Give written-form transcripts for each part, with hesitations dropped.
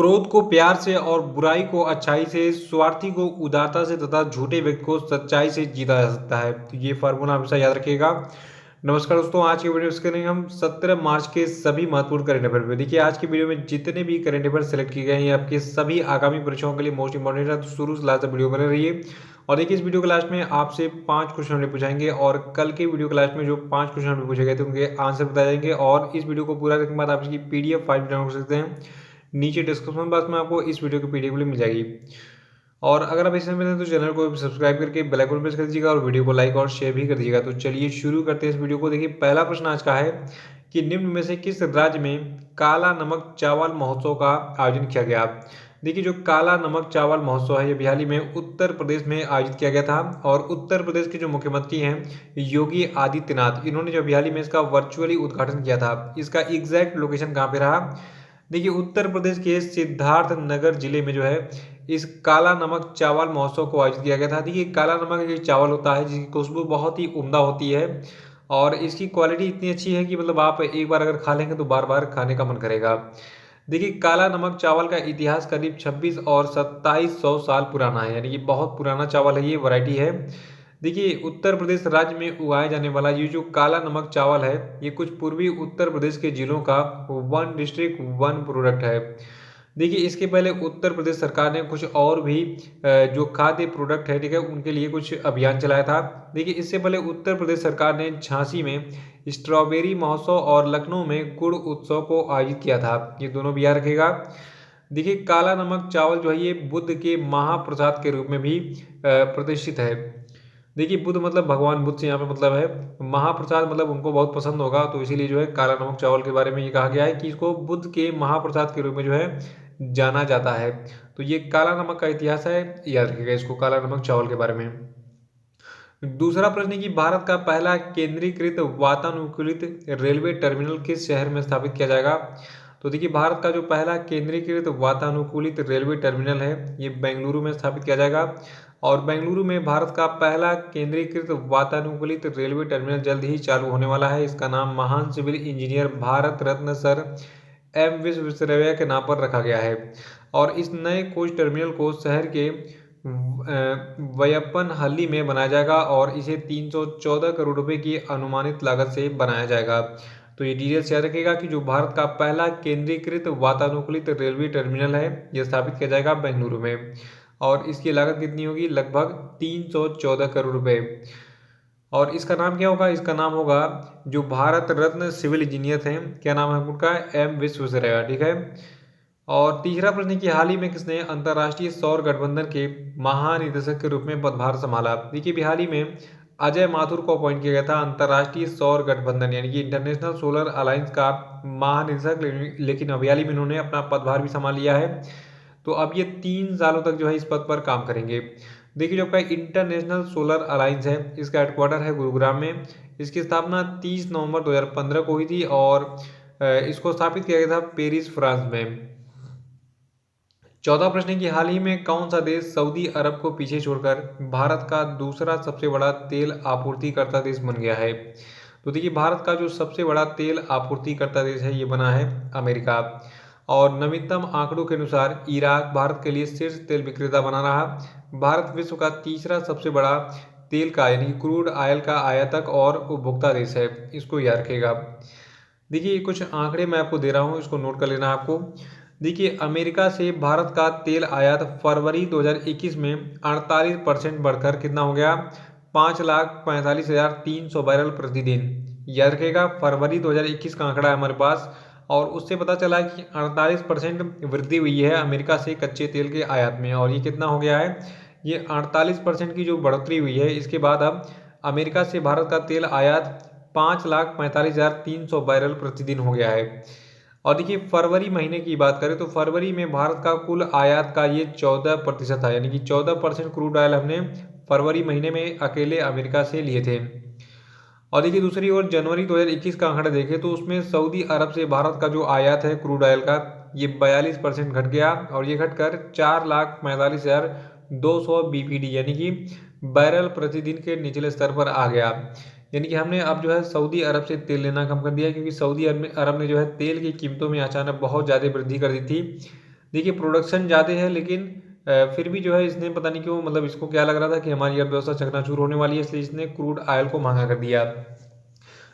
क्रोध को प्यार से और बुराई को अच्छाई से, स्वार्थी को उदारता से तथा झूठे व्यक्ति को सच्चाई से जीता जा सकता है। तो ये फॉर्मूला हमेशा याद रखिएगा। नमस्कार दोस्तों, आज की वीडियो में करेंगे हम 17 मार्च के सभी महत्वपूर्ण करंट अफेयर पे। देखिए आज की वीडियो में जितने भी करंट अफेयर सेलेक्ट किए गए हैं, ये आपके सभी आगामी परीक्षाओं के लिए मोस्ट इंपॉर्टेंट है। तो शुरू से लास्ट तक वीडियो बने रहिए। और देखिए इस वीडियो के लास्ट में आपसे 5 क्वेश्चन हमने पूछाएंगे और कल के वीडियो के लास्ट में जो 5 क्वेश्चन हमने पूछे गए थे उनके आंसर बताए जाएंगे। और इस वीडियो को पूरा देखने के बाद आप इसकी PDF फाइल डाउनलोड कर सकते हैं। नीचे डिस्क्रिप्शन बॉक्स में आपको इस वीडियो की PDF लिंक मिल जाएगी। और अगर आप इसमें मिले तो चैनल को सब्सक्राइब करके बेल आइकन प्रेस कर दीजिएगा और वीडियो को लाइक और शेयर भी कर दीजिएगा। तो चलिए शुरू करते हैं इस वीडियो को। देखिए पहला प्रश्न आज का है कि निम्न में से किस राज्य में काला नमक चावल महोत्सव का आयोजन किया गया। देखिए जो काला नमक चावल महोत्सव है ये हाल ही में उत्तर प्रदेश में आयोजित किया गया था। और उत्तर प्रदेश के जो मुख्यमंत्री हैं योगी आदित्यनाथ, इन्होंने जो हाल ही में इसका वर्चुअली उद्घाटन किया था। इसका एग्जैक्ट लोकेशन कहाँ पे रहा। देखिए उत्तर प्रदेश के सिद्धार्थ नगर जिले में जो है इस काला नमक चावल महोत्सव को आयोजित किया गया था। देखिए काला नमक एक चावल होता है जिसकी खुशबू बहुत ही उम्दा होती है और इसकी क्वालिटी इतनी अच्छी है कि मतलब आप एक बार अगर खा लेंगे तो बार बार खाने का मन करेगा। देखिए काला नमक चावल का इतिहास करीब 26 और 2700 साल पुराना है, यानी कि बहुत पुराना चावल है, ये वैरायटी है। देखिए उत्तर प्रदेश राज्य में उगाए जाने वाला ये जो काला नमक चावल है ये कुछ पूर्वी उत्तर प्रदेश के जिलों का वन डिस्ट्रिक्ट वन प्रोडक्ट है। देखिए इसके पहले उत्तर प्रदेश सरकार ने कुछ और भी जो खाद्य प्रोडक्ट है, ठीक है, उनके लिए कुछ अभियान चलाया था। देखिए इससे पहले उत्तर प्रदेश सरकार ने झांसी में स्ट्रॉबेरी महोत्सव और लखनऊ में गुड़ उत्सव को आयोजित किया था। ये दोनों भी याद रखेगा। देखिए काला नमक चावल जो है ये बुद्ध के महाप्रसाद के रूप में भी प्रतिष्ठित है। देखिए बुद्ध मतलब भगवान बुद्ध से यहाँ पे मतलब है, महाप्रसाद मतलब उनको बहुत पसंद होगा, तो इसीलिए जो है काला नमक चावल के बारे में ये कहा गया है कि इसको बुद्ध के महाप्रसाद के रूप में जो है जाना जाता है। तो ये काला नमक का इतिहास है, याद रखिएगा इसको काला नमक चावल के बारे में। दूसरा प्रश्न है कि भारत का पहला केंद्रीकृत वातानुकूलित रेलवे टर्मिनल किस शहर में स्थापित किया जाएगा। तो देखिए भारत का जो पहला केंद्रीकृत वातानुकूलित रेलवे टर्मिनल है ये बेंगलुरु में स्थापित किया जाएगा। और बेंगलुरु में भारत का पहला केंद्रीकृत वातानुकूलित रेलवे टर्मिनल जल्द ही चालू होने वाला है। इसका नाम महान civil engineer Bharat Ratna sir M Visvesvaraya के नाम पर रखा गया है। और इस नए कोच टर्मिनल को शहर के वयप्पनहल्ली में बनाया जाएगा और इसे 314 करोड़ रुपए की अनुमानित लागत से बनाया जाएगा। तो ये डिटेल्स याद रखिएगा कि जो भारत का पहला केंद्रीकृत वातानुकूलित रेलवे टर्मिनल है यह स्थापित किया जाएगा बेंगलुरु में। और इसकी लागत कितनी होगी, लगभग 314 करोड़ रुपए। और इसका नाम क्या होगा, इसका नाम होगा जो भारत रत्न सिविल इंजीनियर थे, क्या नाम है उनका, एम विश्वेश्वरैया, ठीक है। और तीसरा प्रश्न कि हाल ही में किसने अंतर्राष्ट्रीय सौर गठबंधन के महानिदेशक के रूप में पदभार संभाला। देखिए हाल ही में अजय माथुर को अपॉइंट किया गया था अंतर्राष्ट्रीय सौर गठबंधन यानी कि इंटरनेशनल सोलर अलायंस का महानिदेशक, लेकिन अभी हाल ही में उन्होंने अपना पदभार भी संभाल लिया है। तो अब ये 3 सालों तक जो है इस पद पर काम करेंगे। देखिए जो आपका इंटरनेशनल सोलर अलायंस है इसका हेडक्वार्टर है गुरुग्राम में। इसकी स्थापना 30 नवंबर 2015 को हुई थी और इसको स्थापित किया गया था पेरिस, फ्रांस में। चौथा प्रश्न है कि हाल ही में कौन सा देश सऊदी अरब को पीछे छोड़कर भारत का दूसरा सबसे बड़ा तेल आपूर्तिकर्ता देश बन गया है। तो देखिए भारत का जो सबसे बड़ा तेल आपूर्तिकर्ता देश है ये बना है अमेरिका। और नवीनतम आंकड़ों के अनुसार इराक भारत के लिए शीर्ष तेल विक्रेता बना रहा। भारत विश्व का तीसरा सबसे बड़ा तेल का यानी क्रूड ऑयल का आयातक और उपभोक्ता देश है, इसको याद रखेगा। देखिए कुछ आंकड़े मैं आपको दे रहा हूँ, इसको नोट कर लेना है आपको। देखिए अमेरिका से भारत का तेल आयात फरवरी 2021 में 48% बढ़कर कितना हो गया, 5,45,300 बैरल प्रतिदिन। याद रखेगा फरवरी 2021 का आंकड़ा है हमारे पास। और उससे पता चला कि 48% वृद्धि हुई है अमेरिका से कच्चे तेल के आयात में। और ये कितना हो गया है, ये 48% की जो बढ़ोतरी हुई है इसके बाद अब अमेरिका से भारत का तेल आयात 5,45,300 बैरल प्रतिदिन हो गया है। और देखिए फरवरी महीने की बात करें तो फरवरी में भारत का कुल आयात का ये 14% था, यानी कि 14% क्रूड ऑयल हमने फरवरी महीने में अकेले अमेरिका से लिए थे। और देखिए दूसरी ओर जनवरी 2021 का आंकड़ा देखें तो उसमें सऊदी अरब से भारत का जो आयात है क्रूड ऑयल का ये 42% घट गया और ये घटकर 4,45,200 BPD यानी कि बैरल प्रतिदिन के निचले स्तर पर आ गया। यानी कि हमने अब जो है सऊदी अरब से तेल लेना कम कर दिया क्योंकि सऊदी अरब ने जो है तेल की कीमतों में अचानक बहुत ज़्यादा वृद्धि कर दी थी। देखिए प्रोडक्शन ज़्यादा है, लेकिन फिर भी जो है इसने पता नहीं क्यों, मतलब इसको क्या लग रहा था कि हमारी अर्थव्यवस्था चकनाचूर होने वाली है, इसलिए इसने क्रूड ऑयल को महंगा कर दिया।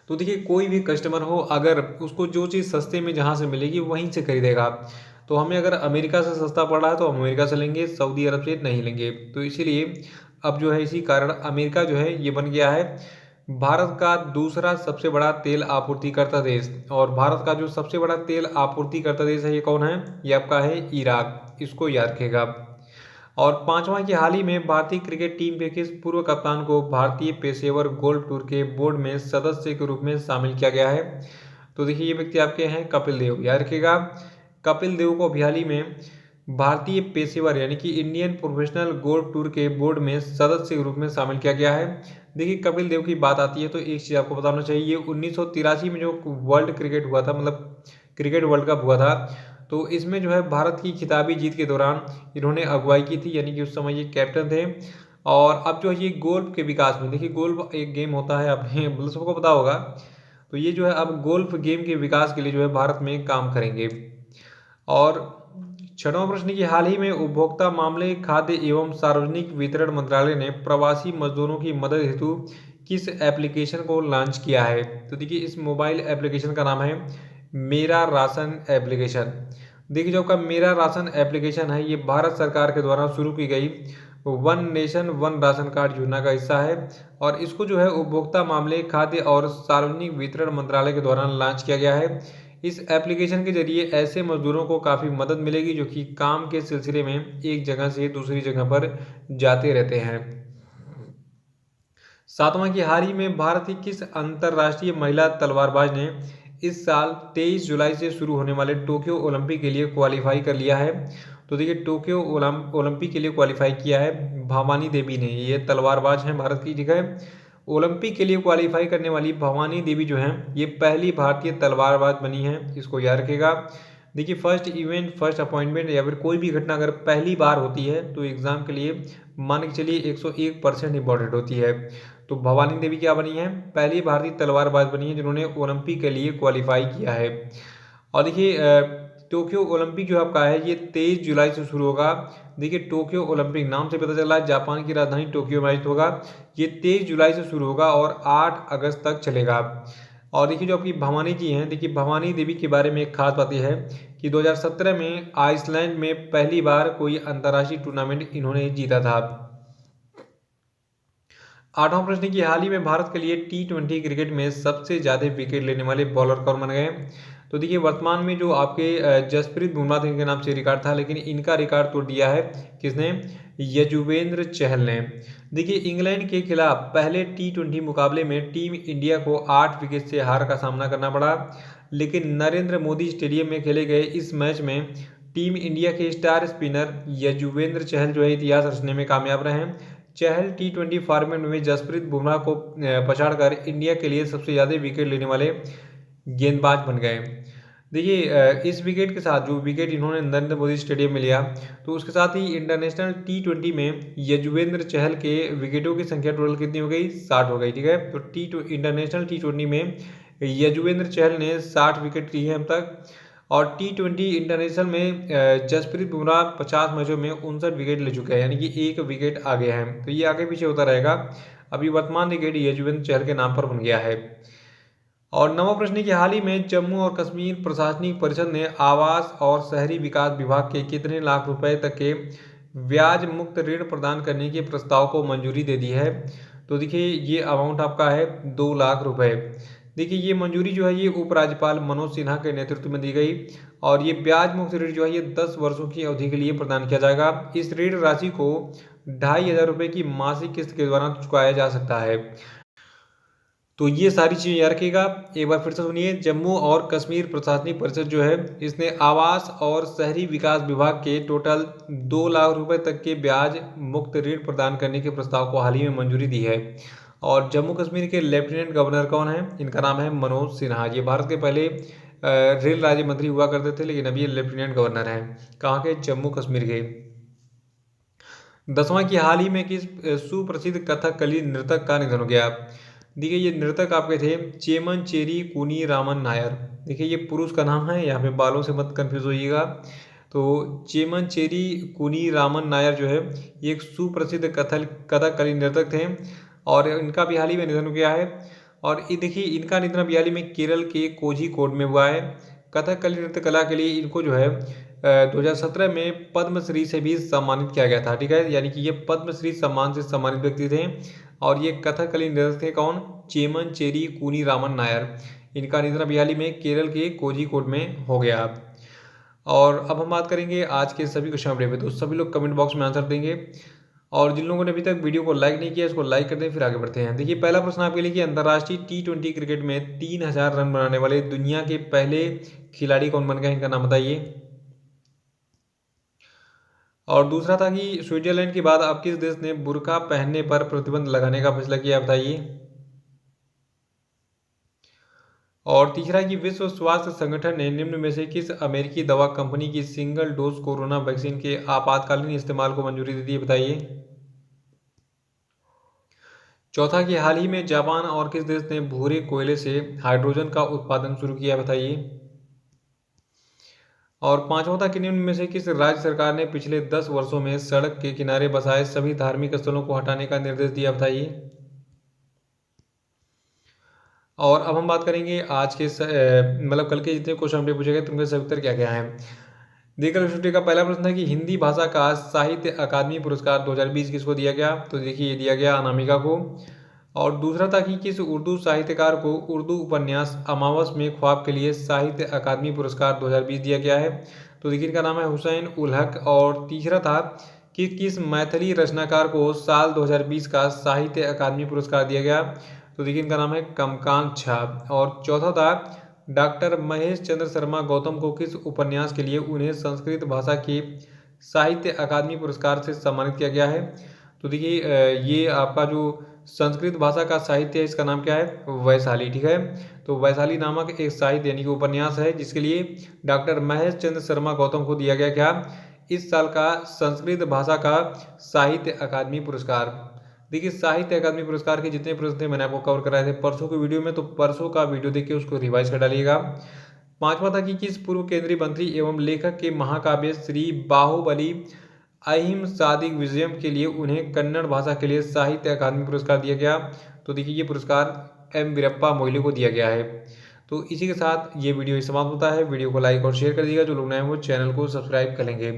तो देखिए कोई भी कस्टमर हो, अगर उसको जो चीज़ सस्ते में जहाँ से मिलेगी वहीं से खरीदेगा। तो हमें अगर अमेरिका से सस्ता पड़ रहा है तो हम अमेरिका से लेंगे, सऊदी अरब से नहीं लेंगे। तो इसीलिए अब जो है इसी कारण अमेरिका जो है ये बन गया है भारत का दूसरा सबसे बड़ा तेल आपूर्तिकर्ता देश। और भारत का जो सबसे बड़ा तेल आपूर्तिकर्ता देश है ये कौन है? ये आपका है इराक, इसको याद रखेगा। और पांचवा की हाल ही में भारतीय क्रिकेट टीम के किस पूर्व कप्तान को भारतीय पेशेवर गोल्फ टूर के बोर्ड में सदस्य के रूप में शामिल किया गया है? तो देखिए ये व्यक्ति आपके हैं कपिल देव, याद रखिएगा। कपिल देव को अभी हाल ही में भारतीय पेशेवर यानी कि इंडियन प्रोफेशनल गोल्फ टूर के बोर्ड में सदस्य के रूप में शामिल किया गया है। देखिए कपिल देव की बात आती है तो एक चीज़ आपको बताना चाहिए, 1983 में जो वर्ल्ड क्रिकेट हुआ था, मतलब क्रिकेट वर्ल्ड कप हुआ था, तो इसमें जो है भारत की खिताबी जीत के दौरान इन्होंने अगुवाई की थी, यानी कि उस समय ये कैप्टन थे। और अब जो है ये गोल्फ के विकास में, देखिए गोल्फ एक गेम होता है, आपने मतलब सबको पता होगा। तो ये जो है अब गोल्फ गेम के विकास के लिए जो है भारत में काम करेंगे। और छठवां प्रश्न की हाल ही में उपभोक्ता मामले, खाद्य एवं सार्वजनिक वितरण मंत्रालय ने प्रवासी मजदूरों की मदद हेतु किस एप्लीकेशन को लॉन्च किया है? तो देखिए इस मोबाइल एप्लीकेशन का नाम है मेरा राशन एप्लीकेशन। देखिए जो आपका मेरा राशन एप्लीकेशन है ये भारत सरकार के द्वारा शुरू की गई one nation one ration card योजना का हिस्सा है। और इसको जो है उपभोक्ता मामले, खाद्य और सार्वजनिक वितरण मंत्रालय के द्वारा लॉन्च किया गया है। इस एप्लीकेशन के जरिए ऐसे मजदूरों को काफ़ी मदद मिलेगी जो कि काम के सिलसिले में एक जगह से दूसरी जगह पर जाते रहते हैं। सातवां की हाल ही में भारत की किस अंतर्राष्ट्रीय महिला तलवारबाज ने इस साल 23 जुलाई से शुरू होने वाले टोक्यो ओलंपिक के लिए क्वालिफाई कर लिया है? तो देखिए टोक्यो ओलंपिक के लिए क्वालिफाई किया है भवानी देवी ने, ये तलवारबाज हैं भारत की जगह। ओलंपिक के लिए क्वालिफाई करने वाली भवानी देवी जो हैं ये पहली भारतीय तलवारबाज बनी है, इसको याद रखेगा। देखिए फर्स्ट इवेंट, फर्स्ट अपॉइंटमेंट या फिर कोई भी घटना अगर पहली बार होती है तो एग्जाम के लिए मान के चलिए 101% इंपॉर्टेंट होती है। तो भवानी देवी क्या बनी है? पहली भारतीय तलवारबाज बनी है जिन्होंने ओलंपिक के लिए क्वालिफाई किया है। और देखिए टोक्यो ओलंपिक जो आपका है ये 23 जुलाई से शुरू होगा। देखिए टोक्यो ओलंपिक नाम से पता चला है जापान की राजधानी टोक्यो में आयोजित होगा। ये 23 जुलाई से शुरू होगा और 8 अगस्त तक चलेगा। और देखिए जो आपकी भवानी जी हैं, देखिए भवानी देवी के बारे में एक खास बात यह है कि 2017 में आइसलैंड में पहली बार कोई अंतर्राष्ट्रीय टूर्नामेंट इन्होंने जीता था। आठवां प्रश्न की हाल ही में भारत के लिए T20 क्रिकेट में सबसे ज्यादा विकेट लेने वाले बॉलर कौन बन गए? तो देखिए वर्तमान में जो आपके जसप्रीत बुमराह थे, इनके नाम से रिकॉर्ड था, लेकिन इनका रिकॉर्ड तोड़ दिया है किसने? यजुवेंद्र चहल ने। देखिए इंग्लैंड के खिलाफ पहले T20 मुकाबले में टीम इंडिया को 8 विकेट से हार का सामना करना पड़ा, लेकिन नरेंद्र मोदी स्टेडियम में खेले गए इस मैच में टीम इंडिया के स्टार स्पिनर यजुवेंद्र चहल जो है इतिहास रचने में कामयाब रहे। चहल T20 फॉर्मेट में जसप्रीत बुमराह को पछाड़कर इंडिया के लिए सबसे ज़्यादा विकेट लेने वाले गेंदबाज बन गए। देखिए इस विकेट के साथ जो विकेट इन्होंने नरेंद्र मोदी स्टेडियम में लिया, तो उसके साथ ही इंटरनेशनल T20 में यजुवेंद्र चहल के विकेटों की संख्या टोटल कितनी हो गई? 60 हो गई। ठीक है, तो इंटरनेशनल T20 में यजुवेंद्र चहल ने 60 विकेट लिए हैं अब तक। और T20 इंटरनेशनल में जसप्रीत बुमराह 50 मैचों में 59 विकेट ले चुके हैं, यानी कि एक विकेट आगे हैं। तो ये आगे पीछे होता रहेगा, अभी वर्तमान विकेट यजुवेंद्र चहल के नाम पर बन गया है। और नवा प्रश्न की हाल ही में जम्मू और कश्मीर प्रशासनिक परिषद ने आवास और शहरी विकास विभाग के कितने लाख रुपए तक के ब्याज मुक्त ऋण प्रदान करने के प्रस्ताव को मंजूरी दे दी है? तो देखिए ये अमाउंट आपका है 2 लाख रुपए। देखिए ये मंजूरी जो है ये उपराज्यपाल मनोज सिन्हा के नेतृत्व में दी गई। और ये ब्याज मुक्त ऋण जो है ये 10 वर्षों की अवधि के लिए प्रदान किया जाएगा। इस ऋण राशि को 2,500 रुपये की मासिक किस्त के द्वारा चुकाया जा सकता है। तो ये सारी चीज़ें याद रखिएगा। एक बार फिर से सुनिए, जम्मू और कश्मीर प्रशासनिक परिषद जो है इसने आवास और शहरी विकास विभाग के टोटल 2 लाख रुपए तक के ब्याज मुक्त ऋण प्रदान करने के प्रस्ताव को हाल ही में मंजूरी दी है। और जम्मू कश्मीर के लेफ्टिनेंट गवर्नर कौन है? इनका नाम है मनोज सिन्हा। ये भारत के पहले रेल राज्य मंत्री हुआ करते थे, लेकिन अभी ये लेफ्टिनेंट गवर्नर हैं। कहाँ के? जम्मू कश्मीर के। 10वां की हाल ही में किस सुप्रसिद्ध कथकली नृतक का निधन हो गया? देखिए ये नृतक आपके थे चेमन चेरी कुनी रामन नायर। देखिए ये पुरुष का नाम है, यहाँ पे बालों से मत कंफ्यूज होइएगा। तो चेमनचेरी कुनी रामन नायर जो है ये एक सुप्रसिद्ध कथकली नर्तक थे और इनका भी हाल ही में निधन हो गया है। और ये देखिए इनका निधन अभी हाल ही में केरल के कोझिकोड में हुआ है। कथकली नृत्य कला के लिए इनको जो है 2017 में पद्मश्री से भी सम्मानित किया गया था। ठीक है, यानी कि ये पद्मश्री सम्मान से सम्मानित व्यक्ति थे। और ये कथकली नृत्य थे कौन? चेमनचेरी कुनी रामन नायर। इनका निधन अभी हाल ही में केरल के कोझिकोड में हो गया। और अब हम बात करेंगे आज के सभी क्वेश्चन अपडेट पे। तो सभी लोग कमेंट बॉक्स में आंसर देंगे और जिन लोगों ने अभी तक वीडियो को लाइक नहीं किया इसको लाइक कर दें, फिर आगे बढ़ते हैं। देखिए पहला प्रश्न आपके लिए कि अंतर्राष्ट्रीय T20 क्रिकेट में 3000 रन बनाने वाले दुनिया के पहले खिलाड़ी कौन बन गए, इनका नाम बताइए। और दूसरा था कि स्विट्जरलैंड के बाद अब किस देश ने बुर्का पहनने पर प्रतिबंध लगाने का फैसला किया, बताइए। और तीसरा कि विश्व स्वास्थ्य संगठन ने निम्न में से किस अमेरिकी दवा कंपनी की सिंगल डोज कोरोना वैक्सीन के आपातकालीन इस्तेमाल को मंजूरी दे दी है, बताइए। चौथा कि हाल ही में जापान और किस देश ने भूरे कोयले से हाइड्रोजन का उत्पादन शुरू किया, बताइए। और पांचवा था कि निम्न में से किस राज्य सरकार ने पिछले 10 वर्षों में सड़क के किनारे बसाए सभी धार्मिक स्थलों को हटाने का निर्देश दिया, बताइए। और अब हम बात करेंगे आज के मतलब कल के जितने क्वेश्चन हमने पूछे गए तो उनके सभी उत्तर क्या क्या है। देखिए छुट्टी का पहला प्रश्न था कि हिंदी भाषा का साहित्य अकादमी पुरस्कार 2020 किसको दिया गया, तो देखिए ये दिया गया अनामिका को। और दूसरा था कि किस उर्दू साहित्यकार को उर्दू उपन्यास अमावस में ख्वाब के लिए साहित्य अकादमी पुरस्कार 2020 दिया गया है, तो देखिए इनका नाम है हुसैन उल हक। और तीसरा था कि किस मैथिली रचनाकार को साल 2020 का साहित्य अकादमी पुरस्कार दिया गया, तो देखिए इनका नाम है कमकांत झा। और चौथा था डॉक्टर महेश चंद्र शर्मा गौतम को किस उपन्यास के लिए उन्हें संस्कृत भाषा के साहित्य अकादमी पुरस्कार से सम्मानित किया गया है, तो देखिए ये आपका जो संस्कृत भाषा का साहित्य है इसका नाम क्या है, वैशाली। ठीक है, तो वैशाली नामक एक साहित्य यानी कि उपन्यास है जिसके लिए डॉक्टर महेश चंद्र शर्मा गौतम को दिया गया क्या, इस साल का संस्कृत भाषा का साहित्य अकादमी पुरस्कार। देखिए साहित्य अकादमी पुरस्कार के जितने प्रश्न थे मैंने आपको कवर कराए थे परसों के वीडियो में, तो परसों का वीडियो देखिए उसको रिवाइज कर डालिएगा। पांचवा था कि किस पूर्व केंद्रीय मंत्री एवं लेखक के महाकाव्य श्री बाहुबली अहिंसादिक विजयम के लिए उन्हें कन्नड़ भाषा के लिए साहित्य अकादमी पुरस्कार दिया गया, तो देखिए ये पुरस्कार एम वीरप्पा मोइली को दिया गया है। तो इसी के साथ ये वीडियो समाप्त होता है। वीडियो को लाइक और शेयर कर दीजिएगा, जो लोग नए हैं वो चैनल को सब्सक्राइब कर लेंगे।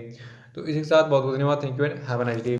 तो इसी के साथ बहुत बहुत धन्यवाद। Thank you and have a nice day.